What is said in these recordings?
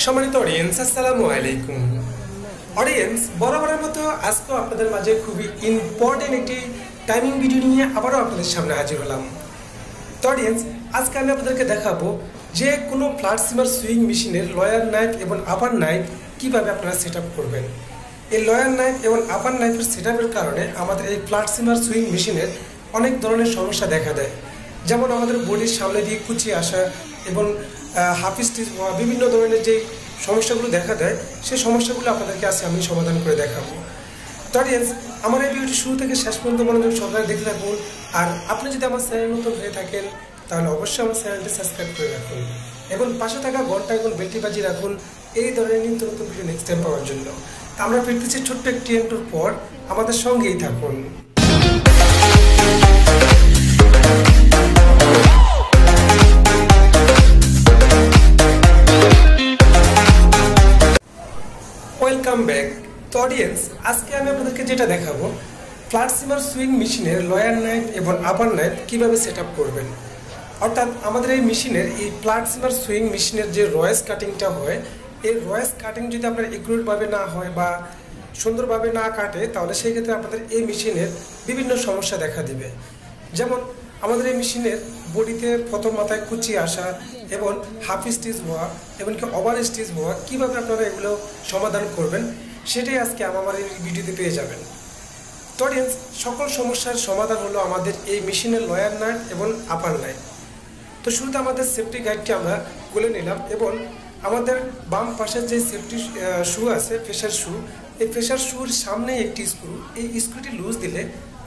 সম্মানিত অডিয়েন্স, আসসালামু আলাইকুম। অডিয়েন্স, বরাবরের মতো আজকেও আপনাদের মাঝে খুবই ইম্পর্টেন্ট একটি টাইমিং ভিডিও নিয়ে আবারও আপনাদের সামনে হাজির হলাম। তো অডিয়েন্স, আজকে আমি আপনাদেরকে দেখাবো যে কোনো ফ্ল্যাটসিমার সুইং মেশিনের লয়ার নাইফ এবং আপার নাইফ কীভাবে আপনারা সেট আপ করবেন। এই লয়ার নাইফ এবং আপার নাইফের সেট আপের কারণে আমাদের এই ফ্ল্যাটসিমার সুইং মেশিনের অনেক ধরনের সমস্যা দেখা দেয়। যেমন আমাদের বডির সামনে দিয়ে কুচি আসা এবং হাফ স্টিচ হওয়া, বিভিন্ন ধরনের যে সমস্যাগুলো দেখা দেয় সেই সমস্যাগুলো আপনাদেরকে আজকে আমি সমাধান করে দেখাবো। তো অডিয়েন্স, আমার এই ভিডিওটি শুরু থেকে শেষ পর্যন্ত মনোযোগ সহকারে দেখে থাকুন। আর আপনি যদি আমার চ্যানেল নতুন হয়ে থাকেন তাহলে অবশ্যই আমার চ্যানেলটি সাবস্ক্রাইব করে রাখুন এবং পাশে থাকা ঘন্টা এবং বেলটি বাজিয়ে রাখুন এই ধরনের নিত্য নতুন ভিডিও নেক্সট টাইম পাওয়ার জন্য। আমরা ফিরতেছি ছোট্ট একটি এন্ট্রির পর, আমাদের সঙ্গেই থাকুন। Welcome back. তো অডিয়েন্স, আজকে আমি আপনাদেরকে যেটা দেখাবো, ফ্ল্যাটসিমার সুইং মেশিনের লয়ার নাইফ এবং আপার নাইফ কীভাবে সেট আপ করবেন। অর্থাৎ আমাদের এই মেশিনের এই ফ্ল্যাটসিমার সুইং মেশিনের যে রয়েস কাটিংটা হয়, এই রয়েস কাটিং যদি আপনার একুরেটভাবে না হয় বা সুন্দরভাবে না কাটে, তাহলে সেই ক্ষেত্রে আপনাদের এই মেশিনের বিভিন্ন সমস্যা দেখা দিবে। যেমন আমাদের এই মেশিনের বডিতে প্রথম মাথায় কুচি আসা এবং হাফ স্টিচ হওয়া এমনকি ওভার স্টিচ হওয়া, কীভাবে আপনারা এগুলো সমাধান করবেন সেটাই আজকে আমার এই ভিডিওতে পেয়ে যাবেন। তো অডিয়েন্স, সকল সমস্যার সমাধান হলো আমাদের এই মেশিনের লয়ার নাইফ এবং আপার নাইফ। তো শুরুতে আমাদের সেফটি গাইডটি আমরা খুলে নিলাম এবং আমাদের বাম পাশের যে সেফটি শু আছে, প্রেশার শু, এই প্রেশার শুর সামনে একটি স্ক্রু, এই স্ক্রুটি লুজ দিলে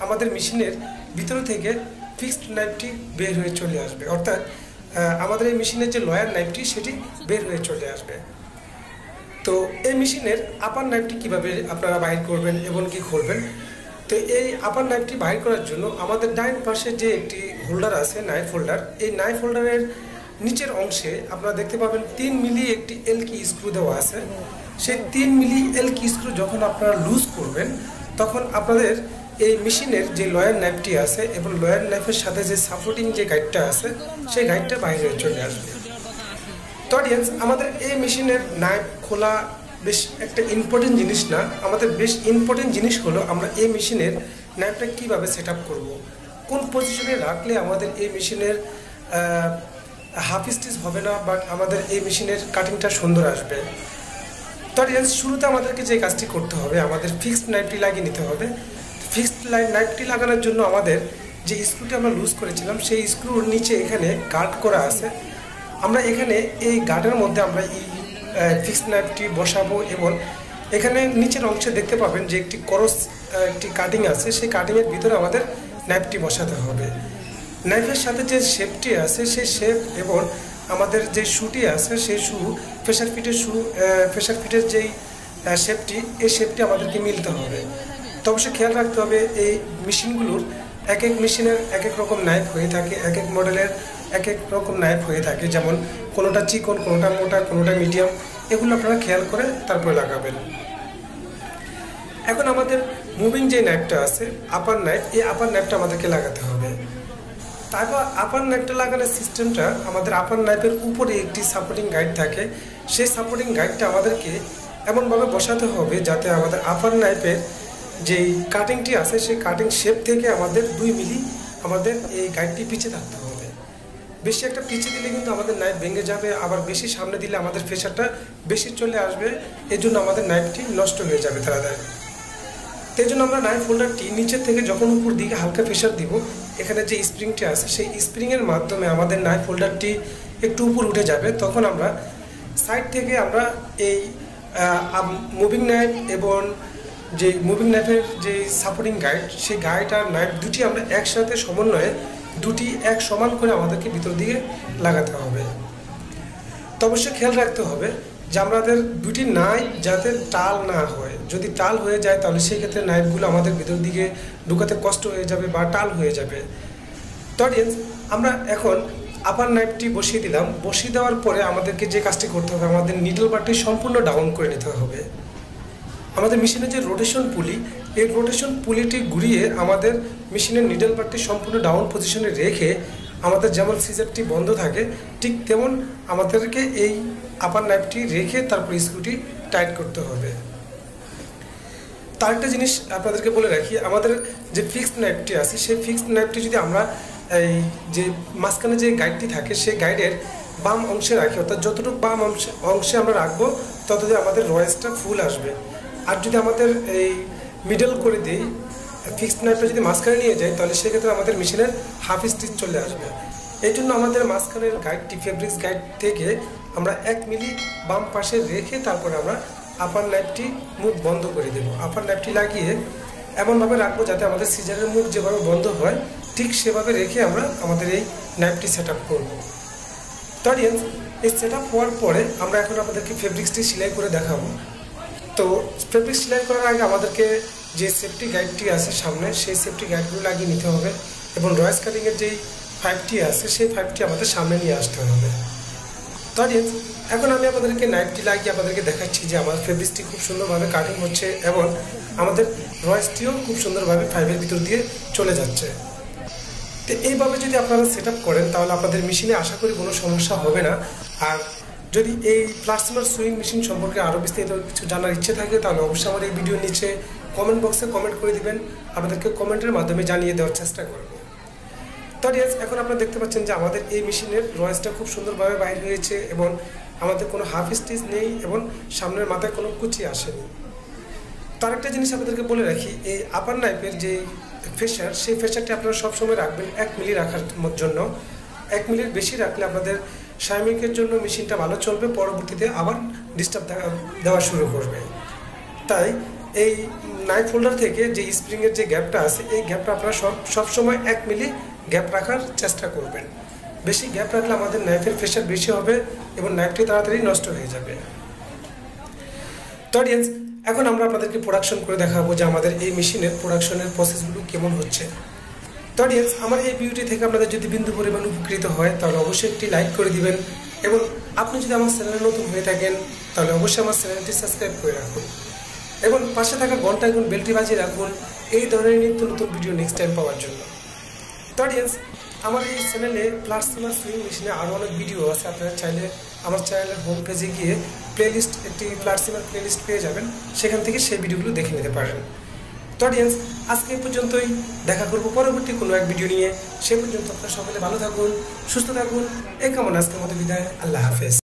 আমাদের মেশিনের ভিতর থেকে ফিক্সড নাইফটি বের হয়ে চলে আসবে। অর্থাৎ আমাদের এই মেশিনের যে লয়ার নাইফটি সেটি বের হয়ে চলে আসবে। তো এই মেশিনের আপার নাইফটি কীভাবে আপনারা বাইর করবেন এবং কি খুলবেন। তো এই আপার নাইফটি বাইর করার জন্য আমাদের ডাইন পাশে যে একটি হোল্ডার আছে, নাইফ হোল্ডার, এই নাইফ হোল্ডারের নিচের অংশে আপনারা দেখতে পাবেন 3 মিলি একটি এলকি স্ক্রু দেওয়া আছে। সেই 3 মিলি এলকি স্ক্রু যখন আপনারা লুজ করবেন, তখন আপনাদের এই মেশিনের যে লয়ার নাইফটি আছে এবং লয়ার নাইফের সাথে যে সাপোর্টিং যে গাইডটা আছে সেই গাইডটা বাইরে চলে আসবে। তো অডিয়েন্স, আমাদের এই মেশিনের নাইফ খোলা বেশ একটা ইম্পর্টেন্ট জিনিস না, আমাদের বেশ ইম্পর্টেন্ট জিনিস হলো আমরা এই মেশিনের নাইফটা কীভাবে সেট আপ করবো, কোন পজিশনে রাখলে আমাদের এই মেশিনের হাফ স্টিচ হবে না, বাট আমাদের এই মেশিনের কাটিংটা সুন্দর আসবে। তো অডিয়েন্স, শুরুতে আমাদেরকে যে কাজটি করতে হবে, আমাদের ফিক্সড নাইফটি লাগিয়ে নিতে হবে। ফিক্সড নাইফটি লাগানোর জন্য আমাদের যে স্ক্রুটি আমরা লুজ করেছিলাম সেই স্ক্রুর নিচে এখানে গার্ড করা আছে। আমরা এখানে এই গার্ডের মধ্যে আমরা এই ফিক্সড নাইফটি বসাবো এবং এখানে নিচের অংশে দেখতে পাবেন যে একটি ক্রস একটি কাটিং আছে, সেই কাটিংয়ের ভিতরে আমাদের নাইফটি বসাতে হবে। নাইফের সাথে যে শেপটি আছে সেই শেপ এবং আমাদের যে শুটি আছে সেই শু, প্রেশার ফিটের যেই শেপটি, এই শেপটি আমাদেরকে মিলতে হবে। তো অবশ্যই খেয়াল রাখতে হবে এই মেশিনগুলোর এক এক মেশিনের এক এক রকম নাইফ হয়ে থাকে, এক এক মডেলের এক এক রকম নাইফ হয়ে থাকে। যেমন কোনোটা চিকন, কোনোটা মোটা, কোনোটা মিডিয়াম, এগুলো আপনারা খেয়াল করে তারপরে লাগাবেন। এখন আমাদের মুভিং যে নাইফটা আছে, আপার নাইফ, এই আপার নাইফটা আমাদেরকে লাগাতে হবে। তারপর আপার নাইফটা লাগানোর সিস্টেমটা, আমাদের আপার নাইফের উপরে একটি সাপোর্টিং গাইড থাকে, সেই সাপোর্টিং গাইডটা আমাদেরকে এমনভাবে বসাতে হবে যাতে আমাদের আপার নাইফের যেই কাটিংটি আছে সেই কাটিং শেপ থেকে আমাদের 2 মিলি আমাদের এই গাইডটি পিছিয়ে থাকতে হবে। বেশি একটা পিছিয়ে দিলে কিন্তু আমাদের নাইফ ভেঙে যাবে, আবার বেশি সামনে দিলে আমাদের প্রেশারটা বেশি চলে আসবে, এই জন্য আমাদের নাইফটি নষ্ট হয়ে যাবে তাড়াতাড়ি। এই জন্য আমরা নাইফ হোল্ডারটি নিচের থেকে যখন উপর দিকে হালকা প্রেশার দিব, এখানে যে স্প্রিংটি আছে সেই স্প্রিংয়ের মাধ্যমে আমাদের নাইফ হোল্ডারটি একটু উপর উঠে যাবে। তখন আমরা সাইড থেকে আমরা এই মুভিং নাইফ এবং যে মুভিং নাইফের যে সাপোর্টিং গাইড, সেই গাইড আর নাইফ দুটি আমরা একসাথে সমন্বয়ে দুটি এক সমান করে আমাদেরকে ভিতর দিকে লাগাতে হবে। তো অবশ্যই খেয়াল রাখতে হবে যে আমাদের দুটি নাইফ যাতে টাল না হয়। যদি টাল হয়ে যায় তাহলে সেই ক্ষেত্রে নাইফগুলো আমাদের ভিতর দিকে ঢুকাতে কষ্ট হয়ে যাবে বা টাল হয়ে যাবে। তো অডিয়েন্স, আমরা এখন আপার নাইফটি বসিয়ে দিলাম। বসিয়ে দেওয়ার পরে আমাদেরকে যে কাজটি করতে হবে, আমাদের নিডল বারটি সম্পূর্ণ ডাউন করে নিতে হবে। আমাদের মেশিনের যে রোটেশন পুলি, এই রোটেশন পুলিটি ঘুরিয়ে আমাদের মেশিনের নিডল বারটি সম্পূর্ণ ডাউন পজিশনে রেখে আমাদের যেমন সিজারটি বন্ধ থাকে ঠিক তেমন আমাদেরকে এই আপার নাইফটি রেখে তারপর স্ক্রুটি টাইট করতে হবে। তার একটা জিনিস আপনাদেরকে বলে রাখি, আমাদের যে ফিক্সড নাইফটি আছে সেই ফিক্সড নাইফটি যদি আমরা এই যে মাঝখানে যে গাইডটি থাকে সেই গাইডের বাম অংশে রাখি, অর্থাৎ যতটুকু বাম অংশে আমরা রাখবো ততদিন আমাদের রয়েসটা ফুল আসবে। আর যদি আমাদের এই মিডল করে দিই, ফিক্সড নাইফটা যদি মাঝখানে নিয়ে যাই, তাহলে সেক্ষেত্রে আমাদের মেশিনের হাফ স্টিচ চলে আসবে। এই জন্য আমাদের মাঝখানের গাইডটি ফেব্রিক্স গাইড থেকে আমরা 1 মিলি বাম পাশে রেখে তারপরে আমরা আপার নাইফটি মুখ বন্ধ করে দেব। আপার নাইফটি লাগিয়ে এমনভাবে রাখবো যাতে আমাদের সিজারের মুখ যেভাবে বন্ধ হয় ঠিক সেভাবে রেখে আমরা আমাদের এই নাইফটি সেট আপ করবো। তো অডিয়েন্স, এই সেট আপ হওয়ার পরে আমরা এখন আপনাদেরকে ফেব্রিক্সটি সেলাই করে দেখাবো। তো ফেব্রিক্স সেলাই করার আগে আমাদেরকে যে সেফটি গাইডটি আছে সামনে, সেই সেফটি গাইডগুলো লাগিয়ে নিতে হবে এবং রয়েস কাটিংয়ের যেই পাইপটি আছে সেই পাইপটি আমাদের সামনে নিয়ে আসতে হবে। তো অডিয়েন্স, এখন আমি আপনাদেরকে নাইফটি লাগিয়ে আপনাদেরকে দেখাচ্ছি যে আমার ফেব্রিক্সটি খুব সুন্দরভাবে কাটিং হচ্ছে এবং আমাদের রয়েসটিও খুব সুন্দরভাবে পাইপের ভিতর দিয়ে চলে যাচ্ছে। তো এইভাবে যদি আপনারা সেট আপ করেন তাহলে আপনাদের মেশিনে আশা করি কোনো সমস্যা হবে না। আর যদি এই ফ্ল্যাটসেমার সুইং মেশিন সম্পর্কে আরও বিস্তারিত কিছু জানার ইচ্ছে থাকে তাহলে অবশ্যই আমার এই ভিডিওর নিচে কমেন্ট বক্সে কমেন্ট করে দিবেন, আপনাদেরকে কমেন্টের মাধ্যমে জানিয়ে দেওয়ার চেষ্টা করব। তো এখন আপনারা দেখতে পাচ্ছেন যে আমাদের এই মেশিনের রয়েসটা খুব সুন্দরভাবে বাইর হয়েছে এবং আমাদের কোনো হাফ স্টিচ নেই এবং সামনের মাথায় কোনো কুচি আসেনি। তার একটা জিনিস আপনাদেরকে বলে রাখি, এই আপার নাইফের যে ফেসার, সেই ফেসারটি আপনারা সবসময় রাখবেন 1 মিলি রাখার জন্য। 1 মিলির বেশি রাখলে আপনাদের সাময়িকের জন্য মেশিনটা ভালো চলবে, পরবর্তীতে আবার ডিস্টার্ব দেওয়া শুরু করবে। তাই এই নাইফ হোল্ডার থেকে যে স্প্রিংয়ের যে গ্যাপটা আছে এই গ্যাপটা আপনারা সবসময় 1 মিলি গ্যাপ রাখার চেষ্টা করবেন। বেশি গ্যাপ রাখলে আমাদের নাইফের ফেসার বেশি হবে এবং নাইফটি তাড়াতাড়ি নষ্ট হয়ে যাবে। তো অডিয়েন্স, এখন আমরা আপনাদেরকে প্রোডাকশন করে দেখাবো যে আমাদের এই মেশিনের প্রোডাকশনের প্রসেসগুলো কেমন হচ্ছে। তো অডিয়েন্স, আমার এই ভিডিওটি থেকে আপনাদের যদি বিন্দু পরিমাণ উপকৃত হয় তাহলে অবশ্যই একটি লাইক করে দিবেন এবং আপনি যদি আমার চ্যানেলে নতুন হয়ে থাকেন তাহলে অবশ্যই আমার চ্যানেলটি সাবস্ক্রাইব করে রাখুন এবং পাশে থাকা ঘন্টা এবং বেলটি বাজিয়ে রাখুন এই ধরনের নিত্য নতুন ভিডিও নেক্সট টাইম পাওয়ার জন্য। তো অডিয়েন্স, আমার এই চ্যানেলে ফ্ল্যাটসেমার সুইং মেশিনে আরও অনেক ভিডিও আছে। আপনারা চাইলে আমার চ্যানেলের হোম পেজে গিয়ে প্লেলিস্ট, একটি ফ্ল্যাটসেমার প্লেলিস্ট পেয়ে যাবেন, সেখান থেকে সেই ভিডিওগুলো দেখে নিতে পারেন। তো অডিয়েন্স, আজকে এই পর্যন্তই, দেখা করবো পরবর্তী কোনো এক ভিডিও নিয়ে। সে পর্যন্ত আপনারা সকলে ভালো থাকুন, সুস্থ থাকুন, এই কামনা আজকের মতো বিদায়। আল্লাহ হাফেজ।